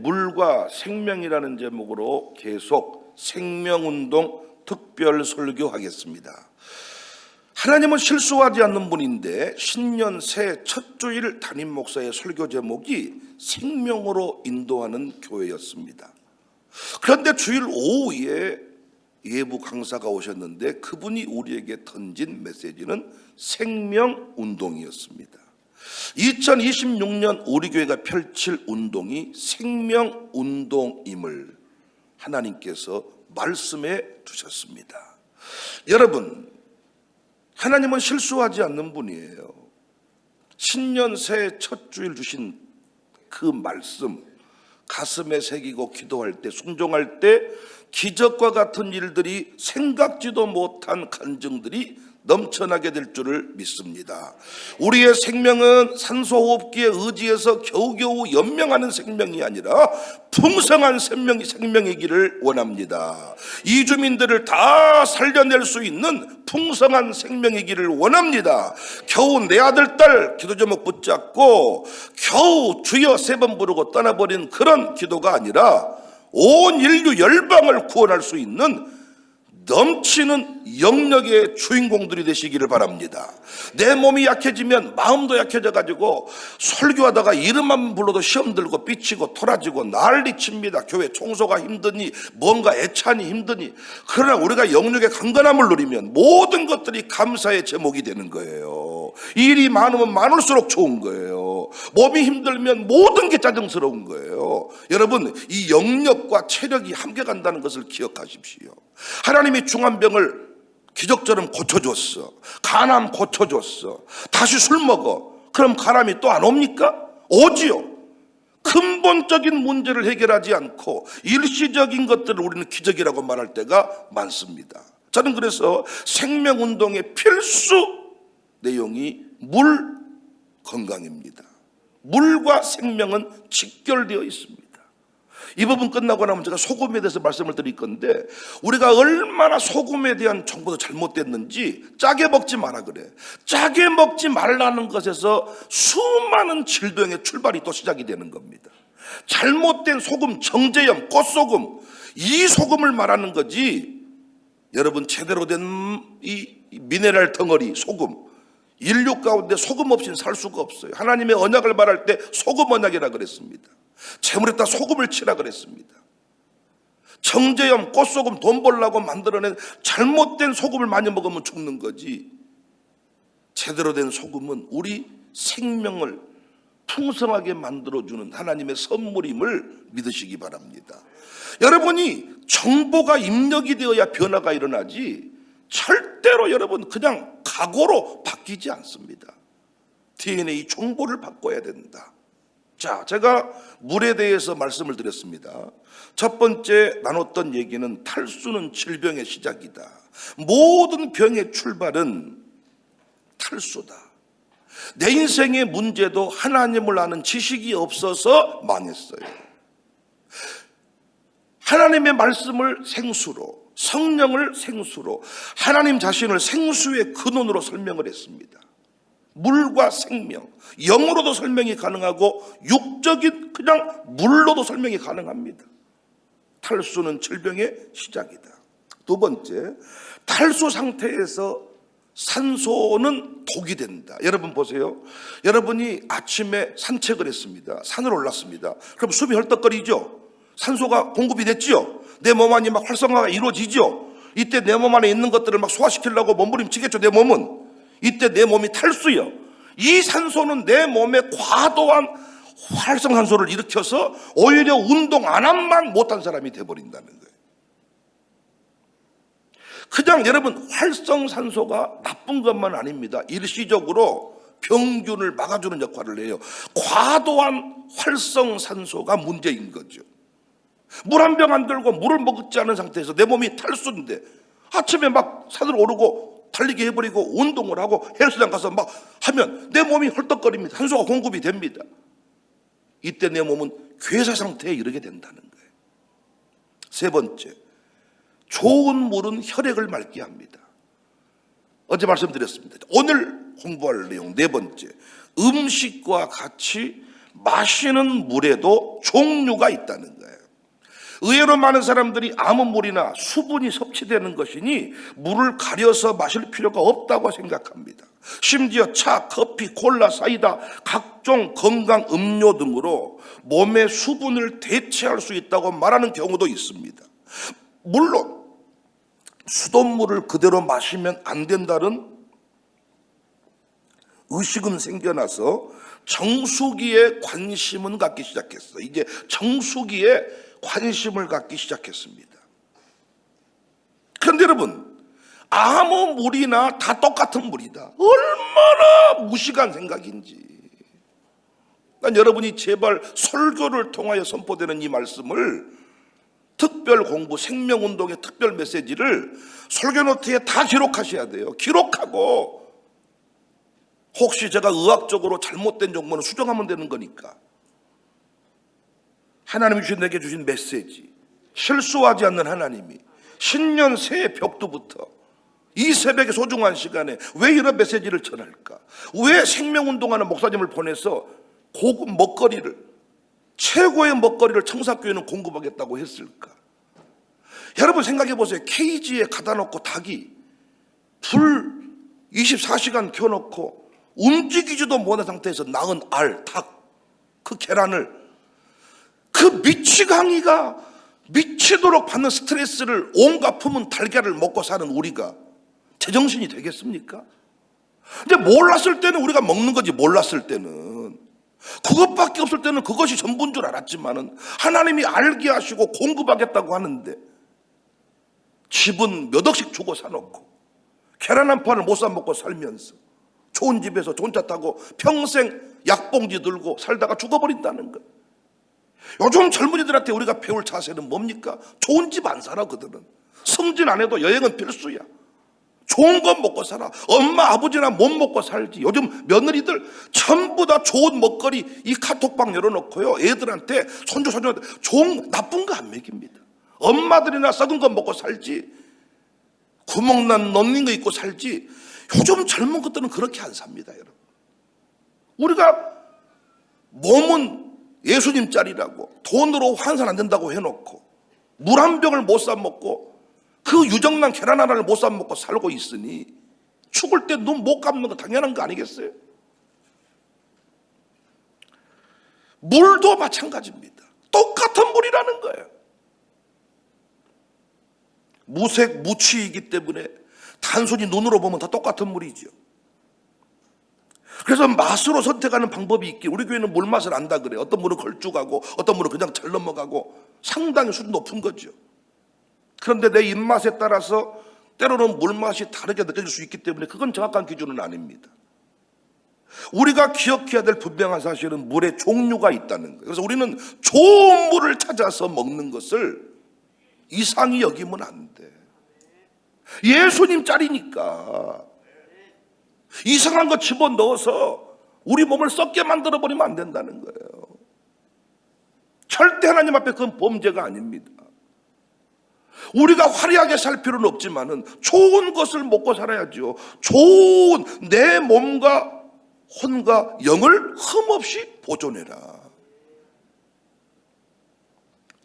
물과 생명이라는 제목으로 계속 생명운동 특별 설교하겠습니다. 하나님은 실수하지 않는 분인데 신년 새해 첫 주일 담임 목사의 설교 제목이 생명으로 인도하는 교회였습니다. 그런데 주일 오후에 예부 강사가 오셨는데 그분이 우리에게 던진 메시지는 생명운동이었습니다. 2026년 우리 교회가 펼칠 운동이 생명운동임을 하나님께서 말씀해 주셨습니다. 여러분, 하나님은 실수하지 않는 분이에요. 신년 새해 첫 주일 주신 그 말씀 가슴에 새기고 기도할 때, 순종할 때 기적과 같은 일들이 생각지도 못한 간증들이 넘쳐나게 될 줄을 믿습니다. 우리의 생명은 산소호흡기에 의지해서 겨우겨우 연명하는 생명이 아니라 풍성한 생명이기를 원합니다. 이주민들을 다 살려낼 수 있는 풍성한 생명이기를 원합니다. 겨우 내 아들 딸 기도 제목 붙잡고 겨우 주여 세 번 부르고 떠나버린 그런 기도가 아니라 온 인류 열방을 구원할 수 있는 넘치는 영역의 주인공들이 되시기를 바랍니다. 내 몸이 약해지면 마음도 약해져가지고 설교하다가 이름만 불러도 시험 들고 삐치고 토라지고 난리칩니다. 교회 청소가 힘드니 뭔가 애찬이 힘드니. 그러나 우리가 영역의 강건함을 누리면 모든 것들이 감사의 제목이 되는 거예요. 일이 많으면 많을수록 좋은 거예요. 몸이 힘들면 모든 게 짜증스러운 거예요. 여러분, 이 영역과 체력이 함께 간다는 것을 기억하십시오. 하나님이 중환병을 기적처럼 고쳐줬어. 간암 고쳐줬어. 다시 술 먹어. 그럼 간암이 또 안 옵니까? 오지요. 근본적인 문제를 해결하지 않고 일시적인 것들을 우리는 기적이라고 말할 때가 많습니다. 저는 그래서 생명운동의 필수 내용이 물 건강입니다. 물과 생명은 직결되어 있습니다. 이 부분 끝나고 나면 제가 소금에 대해서 말씀을 드릴 건데, 우리가 얼마나 소금에 대한 정보도 잘못됐는지 짜게 먹지 마라 그래. 짜게 먹지 말라는 것에서 수많은 질병의 출발이 또 시작이 되는 겁니다. 잘못된 소금, 정제염, 꽃소금, 이 소금을 말하는 거지. 여러분, 제대로 된 이 미네랄 덩어리 소금, 인류 가운데 소금 없이는 살 수가 없어요. 하나님의 언약을 말할 때 소금 언약이라 그랬습니다. 재물에다 소금을 치라 그랬습니다. 정제염, 꽃소금, 돈 벌려고 만들어낸 잘못된 소금을 많이 먹으면 죽는 거지. 제대로 된 소금은 우리 생명을 풍성하게 만들어주는 하나님의 선물임을 믿으시기 바랍니다. 여러분이 정보가 입력이 되어야 변화가 일어나지 절대로 여러분 그냥 각오로 바뀌지 않습니다. DNA 정보를 바꿔야 된다. 자, 제가 물에 대해서 말씀을 드렸습니다. 첫 번째 나눴던 얘기는 탈수는 질병의 시작이다. 모든 병의 출발은 탈수다. 내 인생의 문제도 하나님을 아는 지식이 없어서 망했어요. 하나님의 말씀을 생수로, 성령을 생수로, 하나님 자신을 생수의 근원으로 설명을 했습니다. 물과 생명, 영으로도 설명이 가능하고 육적인 그냥 물로도 설명이 가능합니다. 탈수는 질병의 시작이다. 두 번째, 탈수 상태에서 산소는 독이 된다. 여러분 보세요. 여러분이 아침에 산책을 했습니다. 산을 올랐습니다. 그럼 숨이 헐떡거리죠. 산소가 공급이 됐죠. 내 몸 안이 막 활성화가 이루어지죠. 이때 내 몸 안에 있는 것들을 막 소화시키려고 몸부림치겠죠. 내 몸은. 이때 내 몸이 탈수요. 이 산소는 내 몸에 과도한 활성산소를 일으켜서 오히려 운동 안 한만 못한 사람이 돼버린다는 거예요. 그냥 여러분, 활성산소가 나쁜 것만 아닙니다. 일시적으로 병균을 막아주는 역할을 해요. 과도한 활성산소가 문제인 거죠. 물 한 병 안 들고 물을 먹지 않은 상태에서 내 몸이 탈수인데 아침에 막 산을 오르고 달리기 해버리고 운동을 하고 헬스장 가서 막 하면 내 몸이 헐떡거립니다. 산소가 공급이 됩니다. 이때 내 몸은 괴사 상태에 이르게 된다는 거예요. 세 번째, 좋은 물은 혈액을 맑게 합니다. 어제 말씀드렸습니다. 오늘 공부할 내용 네 번째, 음식과 같이 마시는 물에도 종류가 있다는 거예요. 의외로 많은 사람들이 아무 물이나 수분이 섭취되는 것이니 물을 가려서 마실 필요가 없다고 생각합니다. 심지어 차, 커피, 콜라, 사이다, 각종 건강 음료 등으로 몸의 수분을 대체할 수 있다고 말하는 경우도 있습니다. 물론 수돗물을 그대로 마시면 안 된다는 의식은 생겨나서 정수기에 관심은 갖기 시작했어요. 이제 정수기에 관심을 갖기 시작했습니다. 그런데 여러분, 아무 물이나 다 똑같은 물이다. 얼마나 무식한 생각인지. 난 여러분이 제발 설교를 통하여 선포되는 이 말씀을, 특별 공부, 생명운동의 특별 메시지를 설교 노트에 다 기록하셔야 돼요. 기록하고 혹시 제가 의학적으로 잘못된 정보는 수정하면 되는 거니까. 하나님이 내게 주신 메시지, 실수하지 않는 하나님이 신년 새해 벽두부터 이 새벽의 소중한 시간에 왜 이런 메시지를 전할까? 왜 생명운동하는 목사님을 보내서 고급 먹거리를, 최고의 먹거리를 청사교회는 공급하겠다고 했을까? 여러분 생각해 보세요. 케이지에 가다 놓고 닭이 불 24시간 켜놓고 움직이지도 못한 상태에서 낳은 알, 닭, 그 계란을, 그 미치광이가 미치도록 받는 스트레스를 온갖 품은 달걀을 먹고 사는 우리가 제정신이 되겠습니까? 근데 몰랐을 때는 우리가 먹는 거지. 몰랐을 때는 그것밖에 없을 때는 그것이 전부인 줄 알았지만은 하나님이 알게 하시고 공급하겠다고 하는데 집은 몇 억씩 주고 사놓고 계란 한 판을 못 사 먹고 살면서 좋은 집에서 좋은 차 타고 평생 약봉지 들고 살다가 죽어버린다는 거. 요즘 젊은이들한테 우리가 배울 자세는 뭡니까? 좋은 집 안 살아. 그들은 승진 안 해도 여행은 필수야. 좋은 건 먹고 살아. 엄마 아버지나 못 먹고 살지. 요즘 며느리들 전부 다 좋은 먹거리 이 카톡방 열어놓고요, 애들한테 손주 손주한테 좋은 나쁜 거 안 먹입니다. 엄마들이나 썩은 거 먹고 살지, 구멍난 넣는 거 입고 살지. 요즘 젊은 것들은 그렇게 안 삽니다. 여러분, 우리가 몸은 예수님 짤이라고 돈으로 환산 안 된다고 해놓고 물 한 병을 못 사 먹고 그 유정란 계란 하나를 못 사 먹고 살고 있으니 죽을 때 눈 못 감는 거 당연한 거 아니겠어요? 물도 마찬가지입니다. 똑같은 물이라는 거예요. 무색 무취이기 때문에 단순히 눈으로 보면 다 똑같은 물이죠. 그래서 맛으로 선택하는 방법이 있기, 우리 교회는 물 맛을 안다 그래요. 어떤 물은 걸쭉하고 어떤 물은 그냥 잘 넘어가고 상당히 수준 높은 거죠. 그런데 내 입맛에 따라서 때로는 물맛이 다르게 느껴질 수 있기 때문에 그건 정확한 기준은 아닙니다. 우리가 기억해야 될 분명한 사실은 물의 종류가 있다는 거예요. 그래서 우리는 좋은 물을 찾아서 먹는 것을 이상히 여기면 안 돼. 예수님 짤이니까 이상한 거 집어넣어서 우리 몸을 썩게 만들어버리면 안 된다는 거예요. 절대 하나님 앞에 그건 범죄가 아닙니다. 우리가 화려하게 살 필요는 없지만은 좋은 것을 먹고 살아야죠. 좋은 내 몸과 혼과 영을 흠없이 보존해라.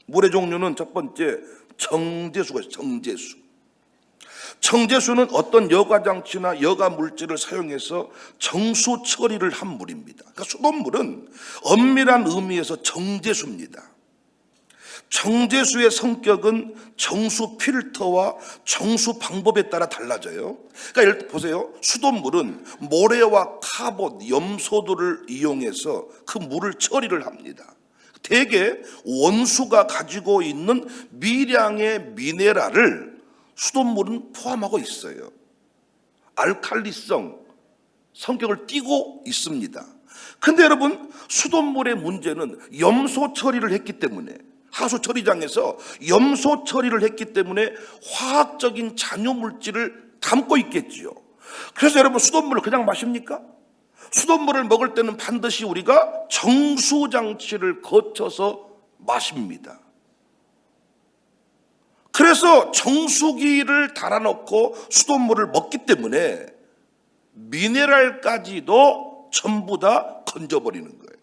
물의 종류는 첫 번째 정제수가 있어요. 정제수. 정제수는 어떤 여과장치나 여과물질을 사용해서 정수 처리를 한 물입니다. 그러니까 수돗물은 엄밀한 의미에서 정제수입니다. 정제수의 성격은 정수 필터와 정수 방법에 따라 달라져요. 그러니까 예를 들어 보세요. 수돗물은 모래와 카본, 염소들을 이용해서 그 물을 처리를 합니다. 대개 원수가 가지고 있는 미량의 미네랄을 수돗물은 포함하고 있어요. 알칼리성 성격을 띠고 있습니다. 근데 여러분, 수돗물의 문제는 염소 처리를 했기 때문에, 하수 처리장에서 염소 처리를 했기 때문에 화학적인 잔여물질을 담고 있겠지요. 그래서 여러분, 수돗물을 그냥 마십니까? 수돗물을 먹을 때는 반드시 우리가 정수장치를 거쳐서 마십니다. 그래서 정수기를 달아놓고 수돗물을 먹기 때문에 미네랄까지도 전부 다 건져버리는 거예요.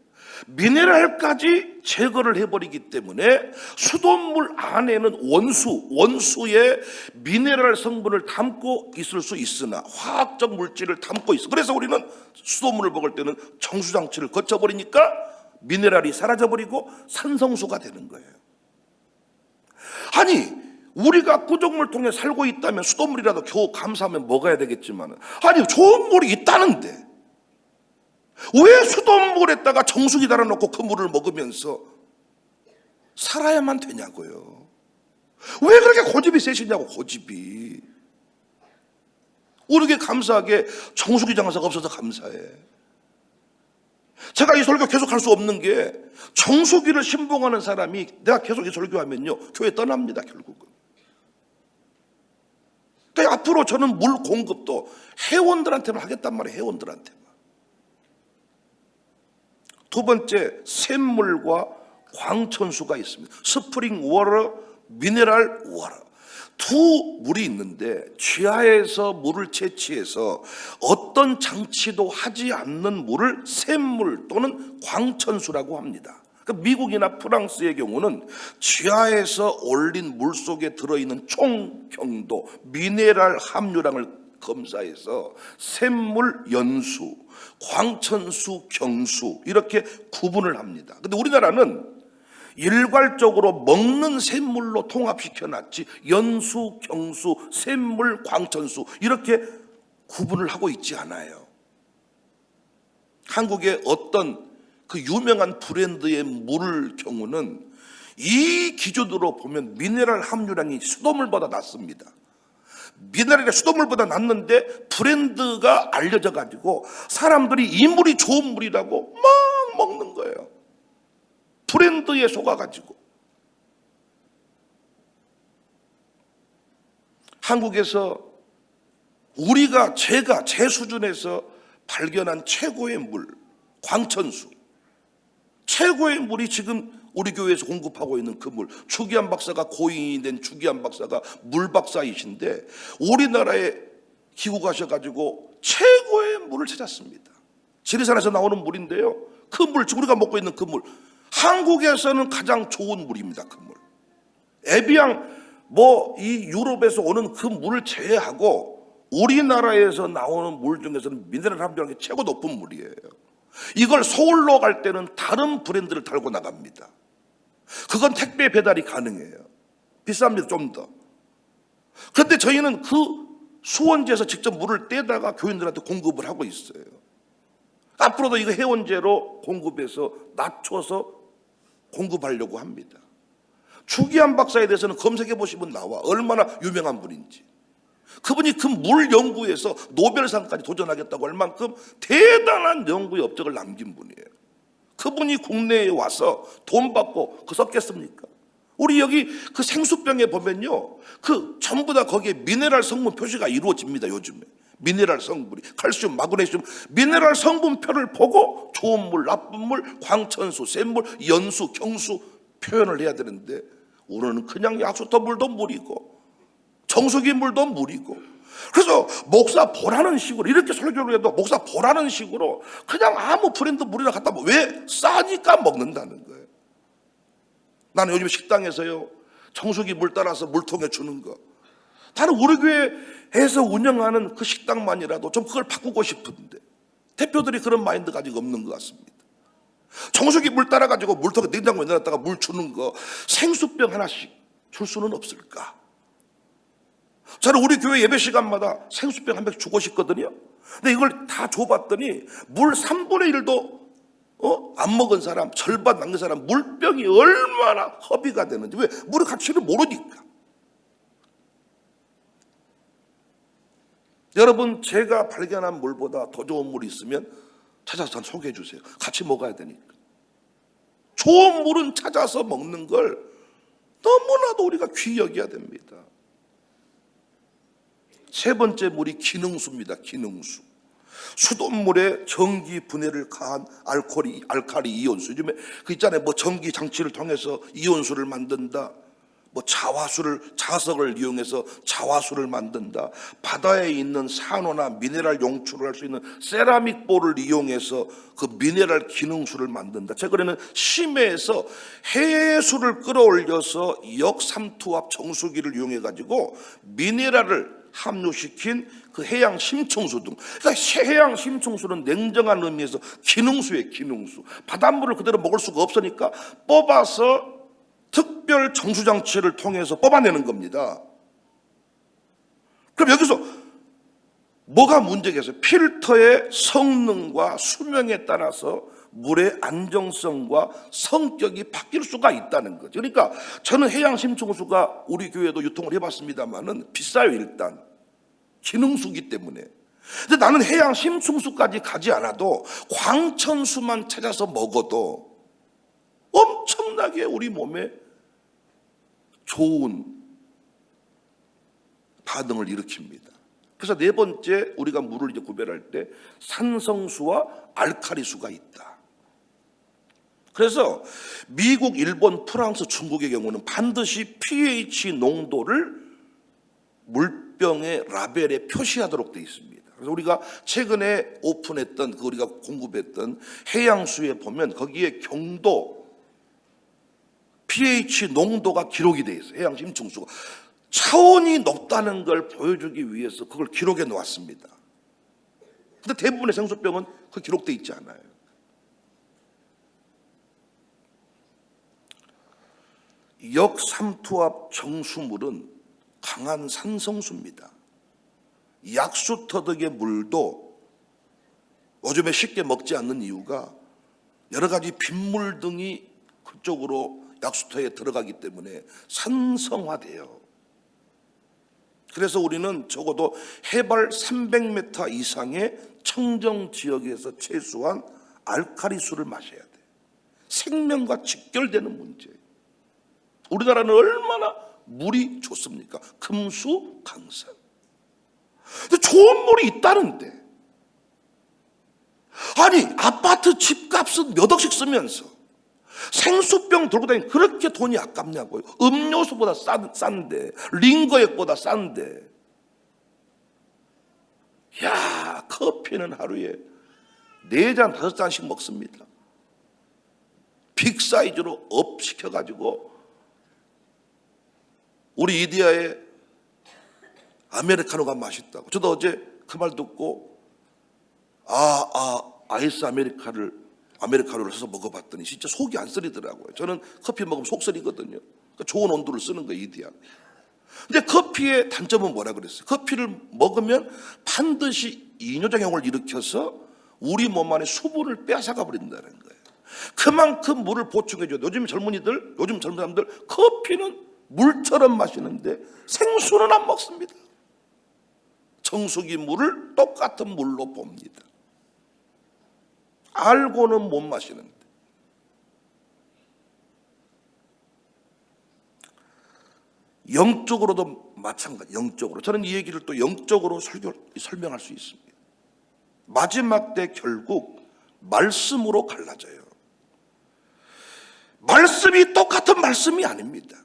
미네랄까지 제거를 해버리기 때문에 수돗물 안에는 원수의 미네랄 성분을 담고 있을 수 있으나 화학적 물질을 담고 있어. 그래서 우리는 수돗물을 먹을 때는 정수장치를 거쳐버리니까 미네랄이 사라져버리고 산성수가 되는 거예요. 아니, 우리가 구정물 통해 살고 있다면 수돗물이라도 겨우 감사하면 먹어야 되겠지만, 아니 좋은 물이 있다는데 왜 수돗물에다가 정수기 달아놓고 그 물을 먹으면서 살아야만 되냐고요. 왜 그렇게 고집이 세시냐고. 고집이. 우리에게 감사하게 정수기 장사가 없어서 감사해. 제가 이 설교 계속 할 수 없는 게, 정수기를 신봉하는 사람이 내가 계속 이 설교하면요 교회 떠납니다 결국은. 그러니까 앞으로 저는 물 공급도 회원들한테만 하겠단 말이에요. 회원들한테만. 두 번째, 샘물과 광천수가 있습니다. 스프링 워러, 미네랄 워러. 두 물이 있는데 지하에서 물을 채취해서 어떤 장치도 하지 않는 물을 샘물 또는 광천수라고 합니다. 그러니까 미국이나 프랑스의 경우는 지하에서 올린 물 속에 들어있는 총 경도, 미네랄 함유량을 검사해서 샘물 연수, 광천수 경수 이렇게 구분을 합니다. 근데 우리나라는 일괄적으로 먹는 샘물로 통합시켜 놨지 연수, 경수, 샘물, 광천수 이렇게 구분을 하고 있지 않아요. 한국의 어떤 그 유명한 브랜드의 물 경우는 이 기준으로 보면 미네랄 함유량이 수돗물보다 낮습니다. 미네랄이 수돗물보다 낮는데 브랜드가 알려져 가지고 사람들이 이 물이 좋은 물이라고 막 먹는 거예요. 브랜드에 속아가지고. 한국에서 제가 제 수준에서 발견한 최고의 물, 광천수. 최고의 물이 지금 우리 교회에서 공급하고 있는 그 물. 추기한 박사가 고인이 된 추기한 박사가 물 박사이신데 우리나라에 기국하셔가지고 최고의 물을 찾았습니다. 지리산에서 나오는 물인데요. 그 물, 지금 우리가 먹고 있는 그 물. 한국에서는 가장 좋은 물입니다. 그 물. 에비앙 이 유럽에서 오는 그 물을 제외하고 우리나라에서 나오는 물 중에서는 미네랄 함유량이 최고 높은 물이에요. 이걸 서울로 갈 때는 다른 브랜드를 달고 나갑니다. 그건 택배 배달이 가능해요. 비쌉니다. 좀 더. 그런데 저희는 그 수원지에서 직접 물을 떼다가 교인들한테 공급을 하고 있어요. 앞으로도 이거 회원제로 공급해서 낮춰서 공급하려고 합니다. 추기한 박사에 대해서는 검색해 보시면 나와. 얼마나 유명한 분인지. 그분이 그 물 연구에서 노벨상까지 도전하겠다고 할 만큼 대단한 연구의 업적을 남긴 분이에요. 그분이 국내에 와서 돈 받고 썼겠습니까? 우리 여기 그 생수병에 보면요, 그 전부 다 거기에 미네랄 성분 표시가 이루어집니다. 요즘에 미네랄 성분이 칼슘, 마그네슘, 미네랄 성분표를 보고 좋은 물, 나쁜 물, 광천수, 샘물, 연수, 경수 표현을 해야 되는데 우리는 그냥 약수터 물도 물이고 정수기 물도 물이고. 그래서 목사 보라는 식으로 이렇게 설교를 해도 목사 보라는 식으로 그냥 아무 브랜드 물이나 갖다 왜 싸니까 먹는다는 거예요. 나는 요즘 식당에서요 정수기 물 따라서 물통에 주는 거, 나는 우리 교회에서 운영하는 그 식당만이라도 좀 그걸 바꾸고 싶은데 대표들이 그런 마인드가 아직 없는 것 같습니다. 정수기 물 따라가지고 물통에 냉장고에 넣어놨다가 물 주는 거 생수병 하나씩 줄 수는 없을까? 저는 우리 교회 예배 시간마다 생수병 한 병 주고 싶거든요. 근데 이걸 다 줘봤더니 물 3분의 1도 안 먹은 사람, 절반 남긴 사람 물병이 얼마나 허비가 되는지. 왜? 물의 가치를 모르니까. 여러분, 제가 발견한 물보다 더 좋은 물이 있으면 찾아서 소개해 주세요. 같이 먹어야 되니까. 좋은 물은 찾아서 먹는 걸 너무나도 우리가 귀히 여겨야 됩니다. 세 번째 물이 기능수입니다. 기능수. 수돗물에 전기 분해를 가한 알칼리 이온수. 요즘에 그 있잖아요. 전기 장치를 통해서 이온수를 만든다. 뭐 자석을 이용해서 자화수를 만든다. 바다에 있는 산호나 미네랄 용출을 할 수 있는 세라믹 볼을 이용해서 그 미네랄 기능수를 만든다. 최근에는 심해에서 해수를 끌어올려서 역삼투압 정수기를 이용해 가지고 미네랄을 함유시킨 그 해양 심층수 등. 그러니까 해양 심층수는 냉정한 의미에서 기능수예요, 기능수. 바닷물을 그대로 먹을 수가 없으니까 뽑아서 특별 정수장치를 통해서 뽑아내는 겁니다. 그럼 여기서 뭐가 문제겠어요? 필터의 성능과 수명에 따라서 물의 안정성과 성격이 바뀔 수가 있다는 거죠. 그러니까 저는 해양 심층수가 우리 교회도 유통을 해봤습니다만은 비싸요. 일단 기능수기 때문에. 근데 나는 해양 심층수까지 가지 않아도 광천수만 찾아서 먹어도 엄청나게 우리 몸에 좋은 반응을 일으킵니다. 그래서 네 번째, 우리가 물을 이제 구별할 때 산성수와 알칼리수가 있다. 그래서 미국, 일본, 프랑스, 중국의 경우는 반드시 pH 농도를 물병의 라벨에 표시하도록 되어 있습니다. 그래서 우리가 최근에 오픈했던, 우리가 공급했던 해양수에 보면 거기에 경도, pH 농도가 기록이 되어 있어요. 해양 심층수가 차원이 높다는 걸 보여주기 위해서 그걸 기록해 놓았습니다. 근데 대부분의 생수병은 그 기록되어 있지 않아요. 역삼투압 정수물은 강한 산성수입니다. 약수 터득의 물도 요즘에 쉽게 먹지 않는 이유가 여러 가지 빗물 등이 그쪽으로 약수터에 들어가기 때문에 산성화돼요. 그래서 우리는 적어도 해발 300m 이상의 청정 지역에서 최소한 알칼리수를 마셔야 돼. 생명과 직결되는 문제예요. 우리나라는 얼마나 물이 좋습니까? 금수, 강산. 근데 좋은 물이 있다는데, 아니 아파트 집값은 몇 억씩 쓰면서 생수병 들고 다니면 그렇게 돈이 아깝냐고요. 음료수보다 싼데, 링거액보다 싼데. 야, 커피는 하루에 4잔, 5잔씩 먹습니다. 빅 사이즈로 업 시켜가지고 우리 이디야에 아메리카노가 맛있다고. 저도 어제 그 말 듣고 아이스 아메리카노를 해서 먹어봤더니 진짜 속이 안 쓰리더라고요. 저는 커피 먹으면 속 쓰리거든요. 그러니까 좋은 온도를 쓰는 거예요, 이디야. 근데 커피의 단점은 뭐라 그랬어요? 커피를 먹으면 반드시 이뇨작용을 일으켜서 우리 몸 안에 수분을 빼앗아가 버린다는 거예요. 그만큼 물을 보충해줘요. 요즘 젊은 사람들 커피는 물처럼 마시는데 생수는 안 먹습니다. 정수기 물을 똑같은 물로 봅니다. 알고는 못 마시는데. 영적으로도 마찬가지. 영적으로 저는 이 얘기를 또 영적으로 설명할 수 있습니다. 마지막 때 결국 말씀으로 갈라져요. 말씀이 똑같은 말씀이 아닙니다.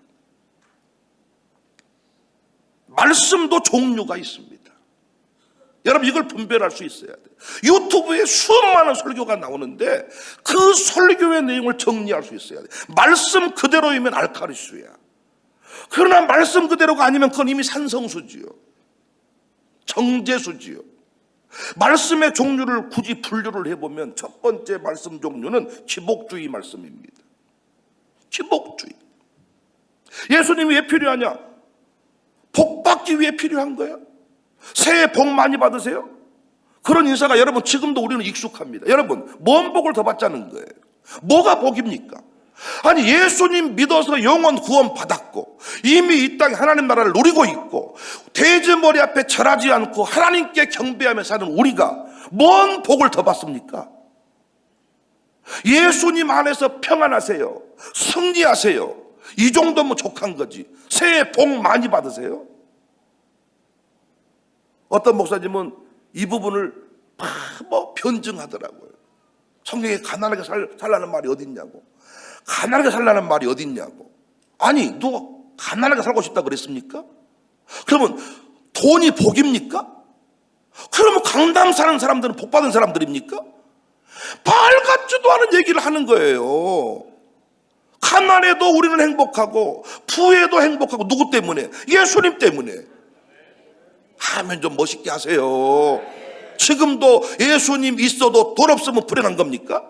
말씀도 종류가 있습니다. 여러분 이걸 분별할 수 있어야 돼요. 유튜브에 수많은 설교가 나오는데 그 설교의 내용을 정리할 수 있어야 돼요. 말씀 그대로이면 알칼리수야. 그러나 말씀 그대로가 아니면 그건 이미 산성수지요. 정제수지요. 말씀의 종류를 굳이 분류를 해보면 첫 번째 말씀 종류는 기복주의 말씀입니다. 기복주의. 예수님이 왜 필요하냐? 복 받기 위해 필요한 거예요. 새해 복 많이 받으세요. 그런 인사가 여러분 지금도 우리는 익숙합니다. 여러분 뭔 복을 더 받자는 거예요? 뭐가 복입니까? 아니 예수님 믿어서 영원 구원 받았고 이미 이 땅에 하나님 나라를 누리고 있고 돼지머리 앞에 절하지 않고 하나님께 경배하며 사는 우리가 뭔 복을 더 받습니까? 예수님 안에서 평안하세요. 승리하세요. 이 정도면 족한 거지. 새해 복 많이 받으세요. 어떤 목사님은 이 부분을 변증하더라고요. 성경에 가난하게 살라는 말이 어딨냐고. 가난하게 살라는 말이 어딨냐고. 아니 누가 가난하게 살고 싶다 그랬습니까? 그러면 돈이 복입니까? 그러면 강남 사는 사람들은 복 받은 사람들입니까? 말 같지도 않은 얘기를 하는 거예요. 가난해도 우리는 행복하고 부해도 행복하고 누구 때문에? 예수님 때문에. 하면 좀 멋있게 하세요. 지금도 예수님 있어도 돈 없으면 불행한 겁니까?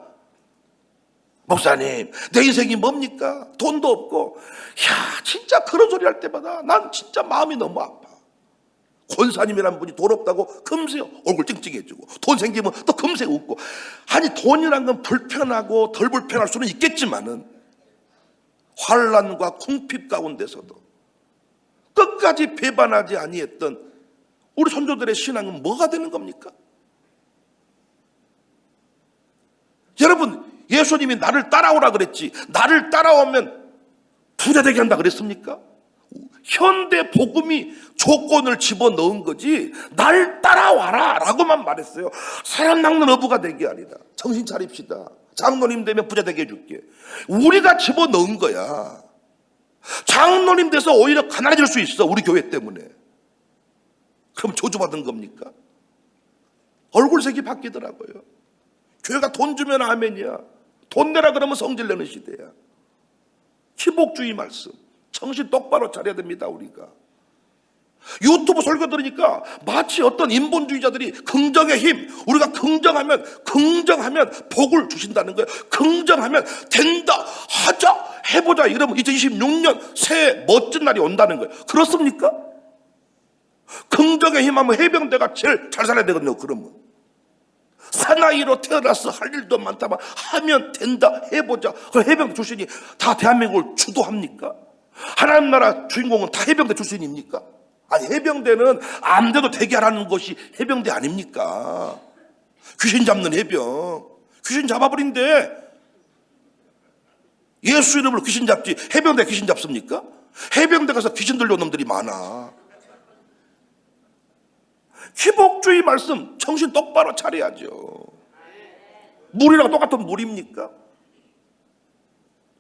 목사님, 내 인생이 뭡니까? 돈도 없고. 야, 진짜 그런 소리 할 때마다 난 진짜 마음이 너무 아파. 권사님이란 분이 돈 없다고 금세 얼굴 찡찡해지고, 돈 생기면 또 금세 웃고. 아니, 돈이란 건 불편하고 덜 불편할 수는 있겠지만은 환난과 궁핍 가운데서도 끝까지 배반하지 아니했던 우리 선조들의 신앙은 뭐가 되는 겁니까? 여러분, 예수님이 나를 따라오라 그랬지, 나를 따라오면 부자 되게 한다 그랬습니까? 현대 복음이 조건을 집어넣은 거지, 날 따라와라 라고만 말했어요. 사람 낚는 어부가 되게 아니다. 정신 차립시다. 장로님 되면 부자 되게 해줄게. 우리가 집어넣은 거야. 장로님 돼서 오히려 가난해질 수 있어, 우리 교회 때문에. 그럼 저주받은 겁니까? 얼굴색이 바뀌더라고요. 교회가 돈 주면 아멘이야. 돈 내라 그러면 성질 내는 시대야. 희복주의 말씀 정신 똑바로 차려야 됩니다. 우리가 유튜브 설교 들으니까 마치 어떤 인본주의자들이 긍정의 힘, 우리가 긍정하면 복을 주신다는 거예요. 긍정하면 된다, 하자, 해보자 이러면 2026년 새해 멋진 날이 온다는 거예요. 그렇습니까? 긍정의 힘하면 해병대가 제일 잘 살아야 되거든요. 그러면 사나이로 태어나서 할 일도 많다만 하면 된다, 해보자. 그 해병대 출신이 다 대한민국을 주도합니까? 하나님 나라 주인공은 다 해병대 출신입니까? 아니, 해병대는 안 돼도 되게 하라는 것이 해병대 아닙니까? 귀신 잡는 해병, 귀신 잡아버린대. 예수 이름으로 귀신 잡지 해병대 귀신 잡습니까? 해병대 가서 귀신 들려온 놈들이 많아. 희복주의 말씀 정신 똑바로 차려야죠. 물이랑 똑같은 물입니까?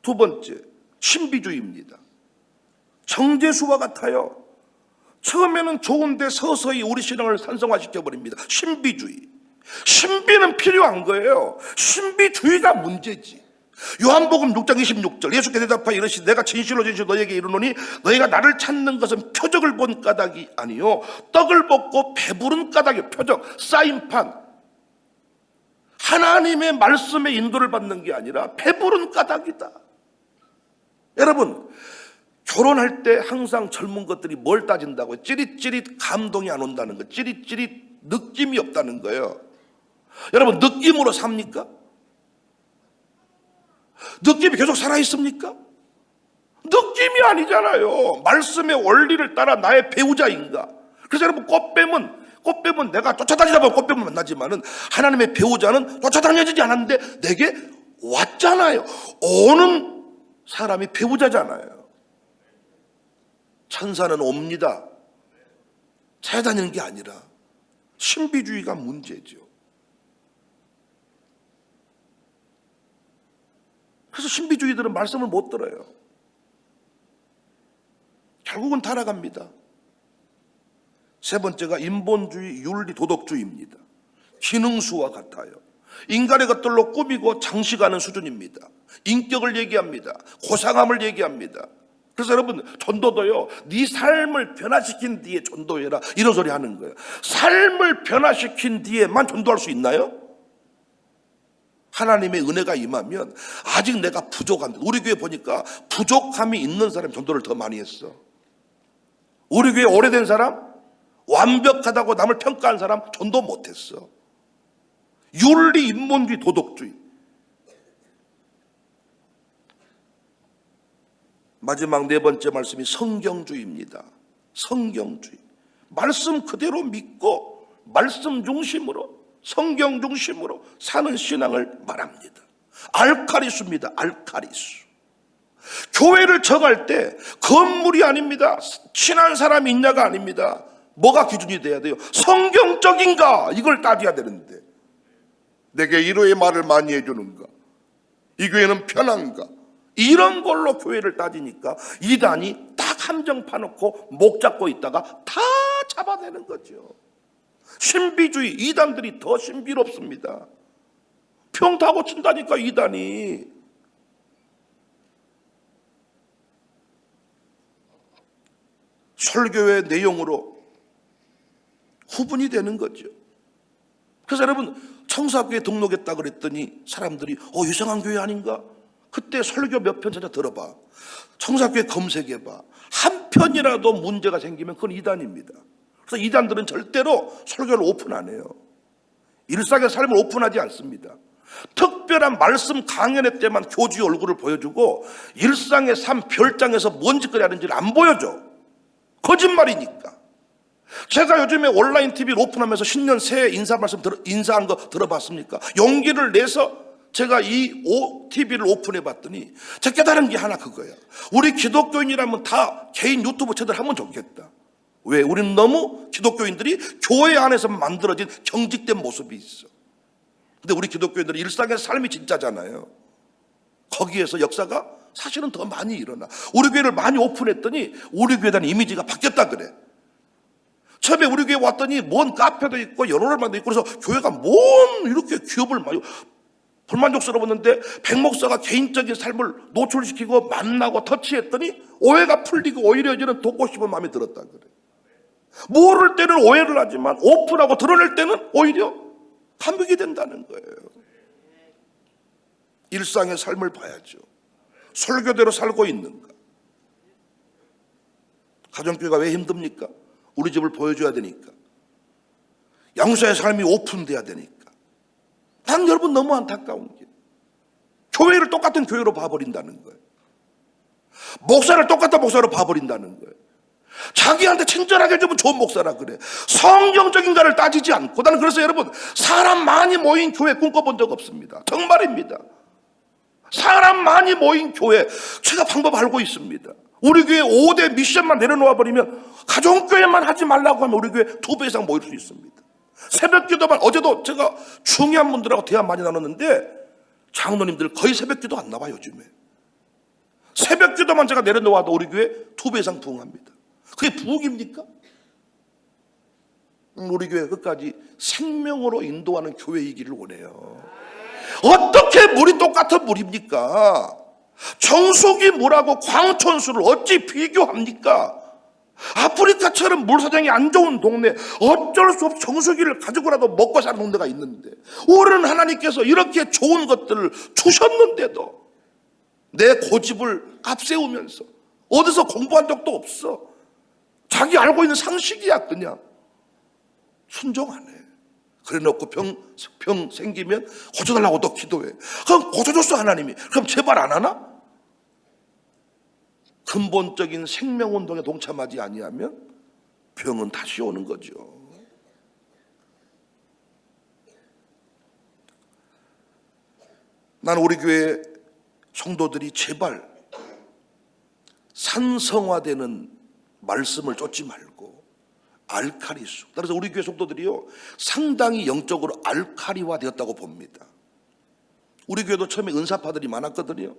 두 번째, 신비주의입니다. 정제수와 같아요. 처음에는 좋은데 서서히 우리 신앙을 산성화시켜버립니다. 신비주의. 신비는 필요한 거예요. 신비주의가 문제지. 요한복음 6장 26절 예수께 대답하여 이르시되 내가 진실로 너에게 이르노니 너희가 나를 찾는 것은 표적을 본 까닭이 아니요 떡을 먹고 배부른 까닭이요. 표적, 사인판. 하나님의 말씀의 인도를 받는 게 아니라 배부른 까닭이다. 여러분, 결혼할 때 항상 젊은 것들이 뭘 따진다고요? 찌릿찌릿 감동이 안 온다는 거예요. 찌릿찌릿 느낌이 없다는 거예요. 여러분, 느낌으로 삽니까? 느낌이 계속 살아있습니까? 느낌이 아니잖아요. 말씀의 원리를 따라 나의 배우자인가? 그래서 여러분, 꽃뱀은 내가 쫓아다니다 보면 꽃뱀을 만나지만은 하나님의 배우자는 쫓아다니지 않았는데 내게 왔잖아요. 오는 사람이 배우자잖아요. 천사는 옵니다. 찾아다니는 게 아니라 신비주의가 문제죠. 그래서 신비주의들은 말씀을 못 들어요. 결국은 타락합니다. 세 번째가 인본주의, 윤리, 도덕주의입니다. 기능수와 같아요. 인간의 것들로 꾸미고 장식하는 수준입니다. 인격을 얘기합니다. 고상함을 얘기합니다. 그래서 여러분, 전도도요, 네 삶을 변화시킨 뒤에 전도해라 이런 소리 하는 거예요. 삶을 변화시킨 뒤에만 전도할 수 있나요? 하나님의 은혜가 임하면 아직 내가 부족한데, 우리 교회 보니까 부족함이 있는 사람이 전도를 더 많이 했어. 우리 교회 오래된 사람, 완벽하다고 남을 평가한 사람 전도 못했어. 윤리, 인본주의, 도덕주의. 마지막 네 번째 말씀이 성경주의입니다. 성경주의. 말씀 그대로 믿고 말씀 중심으로, 성경 중심으로 사는 신앙을 말합니다. 알카리수입니다. 알카리수. 교회를 정할 때 건물이 아닙니다. 친한 사람이 있냐가 아닙니다. 뭐가 기준이 돼야 돼요? 성경적인가? 이걸 따져야 되는데, 내게 위로의 말을 많이 해주는가? 이 교회는 편한가? 이런 걸로 교회를 따지니까 이단이 딱 함정 파놓고 목 잡고 있다가 다 잡아내는 거죠. 신비주의 이단들이 더 신비롭습니다. 평타고 친다니까 이단이. 설교의 내용으로 후분이 되는 거죠. 그래서 여러분 청사교회 등록했다 그랬더니 사람들이 이상한 교회 아닌가? 그때 설교 몇 편 찾아 들어봐. 청사교회 검색해봐. 한 편이라도 문제가 생기면 그건 이단입니다. 그래서 이단들은 절대로 설교를 오픈 안 해요. 일상의 삶을 오픈하지 않습니다. 특별한 말씀 강연회 때만 교주의 얼굴을 보여주고 일상의 삶 별장에서 뭔 짓거리 하는지를 안 보여줘. 거짓말이니까. 제가 요즘에 온라인 TV를 오픈하면서 신년 새해 인사한 거 들어봤습니까? 용기를 내서 제가 이 TV를 오픈해 봤더니 제가 깨달은 게 하나 그거예요. 우리 기독교인이라면 다 개인 유튜브 채널 하면 좋겠다. 왜? 우리는 너무 기독교인들이 교회 안에서 만들어진 경직된 모습이 있어. 근데 우리 기독교인들은 일상의 삶이 진짜잖아요. 거기에서 역사가 사실은 더 많이 일어나. 우리 교회를 많이 오픈했더니 우리 교회에 대한 이미지가 바뀌었다 그래. 처음에 우리 교회 왔더니 뭔 카페도 있고 여론을만도 있고 그래서 교회가 뭔 이렇게 기업을 많이 불만족스러웠는데 백 목사가 개인적인 삶을 노출시키고 만나고 터치했더니 오해가 풀리고 오히려 이제는 돕고 싶은 마음이 들었다 그래. 모를 때는 오해를 하지만 오픈하고 드러낼 때는 오히려 감격이 된다는 거예요. 일상의 삶을 봐야죠. 설교대로 살고 있는가? 가정교회가 왜 힘듭니까? 우리 집을 보여줘야 되니까. 양수의 삶이 오픈돼야 되니까. 난 여러분 너무 안타까운 게 교회를 똑같은 교회로 봐버린다는 거예요. 목사를 똑같은 목사로 봐버린다는 거예요. 자기한테 친절하게 해주면 좋은 목사라 그래. 성경적인가를 따지지 않고. 나는 그래서 여러분 사람 많이 모인 교회 꿈꿔본 적 없습니다. 정말입니다. 사람 많이 모인 교회 제가 방법 알고 있습니다. 우리 교회 5대 미션만 내려놓아 버리면 가정교회만 하지 말라고 하면 우리 교회 2배 이상 모일 수 있습니다. 새벽기도만 어제도 제가 중요한 분들하고 대화 많이 나눴는데 장로님들 거의 새벽기도 안 나와 요즘에. 새벽기도만 제가 내려놓아도 우리 교회 2배 이상 부흥합니다. 그게 부흥입니까? 우리 교회 끝까지 생명으로 인도하는 교회이기를 원해요. 어떻게 물이 똑같은 물입니까? 정수기 물하고 광천수를 어찌 비교합니까? 아프리카처럼 물 사정이 안 좋은 동네 어쩔 수 없이 정수기를 가지고라도 먹고 사는 동네가 있는데 오른 하나님께서 이렇게 좋은 것들을 주셨는데도 내 고집을 앞세우면서 어디서 공부한 적도 없어. 자기 알고 있는 상식이야. 그냥 순종 안 해. 그래 놓고 병 생기면 고쳐달라고 또 기도해. 그럼 고쳐줬어 하나님이. 그럼 제발 안 하나? 근본적인 생명운동에 동참하지 아니하면 병은 다시 오는 거죠. 나는 우리 교회 성도들이 제발 산성화되는 말씀을 쫓지 말고 알카리수. 따라서 우리 교회 성도들이요 상당히 영적으로 알카리화 되었다고 봅니다. 우리 교회도 처음에 은사파들이 많았거든요.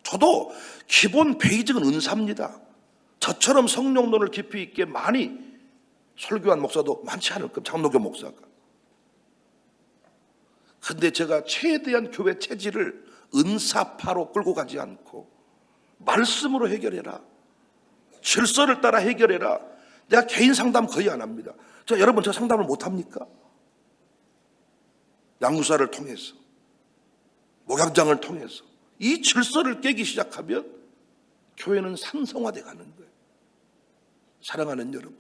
저도 기본 베이직은 은사입니다. 저처럼 성령론을 깊이 있게 많이 설교한 목사도 많지 않을 겁니다. 장로교 목사가. 근데 제가 최대한 교회 체질을 은사파로 끌고 가지 않고 말씀으로 해결해라. 질서를 따라 해결해라. 내가 개인 상담 거의 안 합니다. 여러분 저 상담을 못 합니까? 양육사를 통해서 목양장을 통해서 이 질서를 깨기 시작하면 교회는 산성화돼 가는 거예요. 사랑하는 여러분,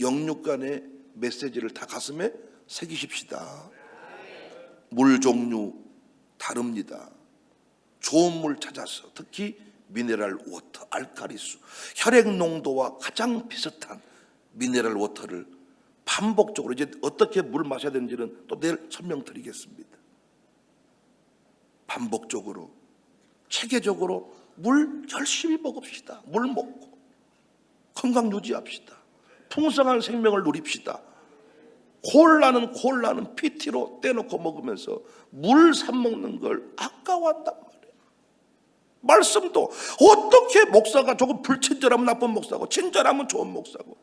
영육간의 메시지를 다 가슴에 새기십시다. 물 종류 다릅니다. 좋은 물 찾아서 특히 미네랄 워터, 알카리수, 혈액 농도와 가장 비슷한 미네랄 워터를 반복적으로 이제 어떻게 물 마셔야 되는지는 또 내일 설명드리겠습니다. 반복적으로 체계적으로 물 열심히 먹읍시다. 물 먹고 건강 유지합시다. 풍성한 생명을 누립시다. 콜라는 PT로 떼놓고 먹으면서 물 사 먹는 걸 아까워한단 말이에요. 말씀도 어떻게 목사가 조금 불친절하면 나쁜 목사고 친절하면 좋은 목사고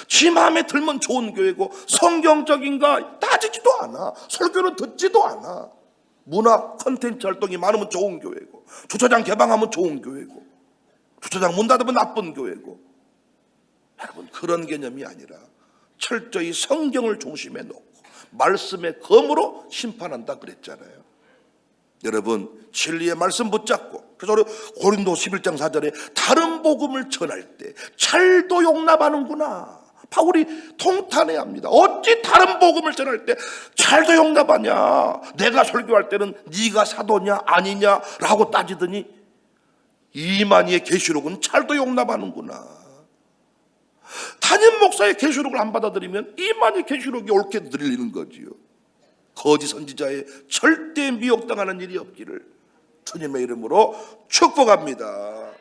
지 마음에 들면 좋은 교회고 성경적인가 따지지도 않아. 설교는 듣지도 않아. 문화 컨텐츠 활동이 많으면 좋은 교회고 주차장 개방하면 좋은 교회고 주차장 문 닫으면 나쁜 교회고. 여러분, 그런 개념이 아니라 철저히 성경을 중심에 놓고 말씀의 검으로 심판한다 그랬잖아요. 여러분, 진리의 말씀 붙잡고, 그래서 우리 고린도 11장 4절에 다른 복음을 전할 때 잘도 용납하는구나, 바울이 통탄해야 합니다. 어찌 다른 복음을 전할 때 잘도 용납하냐, 내가 설교할 때는 네가 사도냐 아니냐라고 따지더니 이만희의 계시록은 잘도 용납하는구나. 담임 목사의 계시록을 안 받아들이면 이만희 계시록이 옳게 들리는 거지요. 거짓 선지자의 절대 미혹당하는 일이 없기를 주님의 이름으로 축복합니다.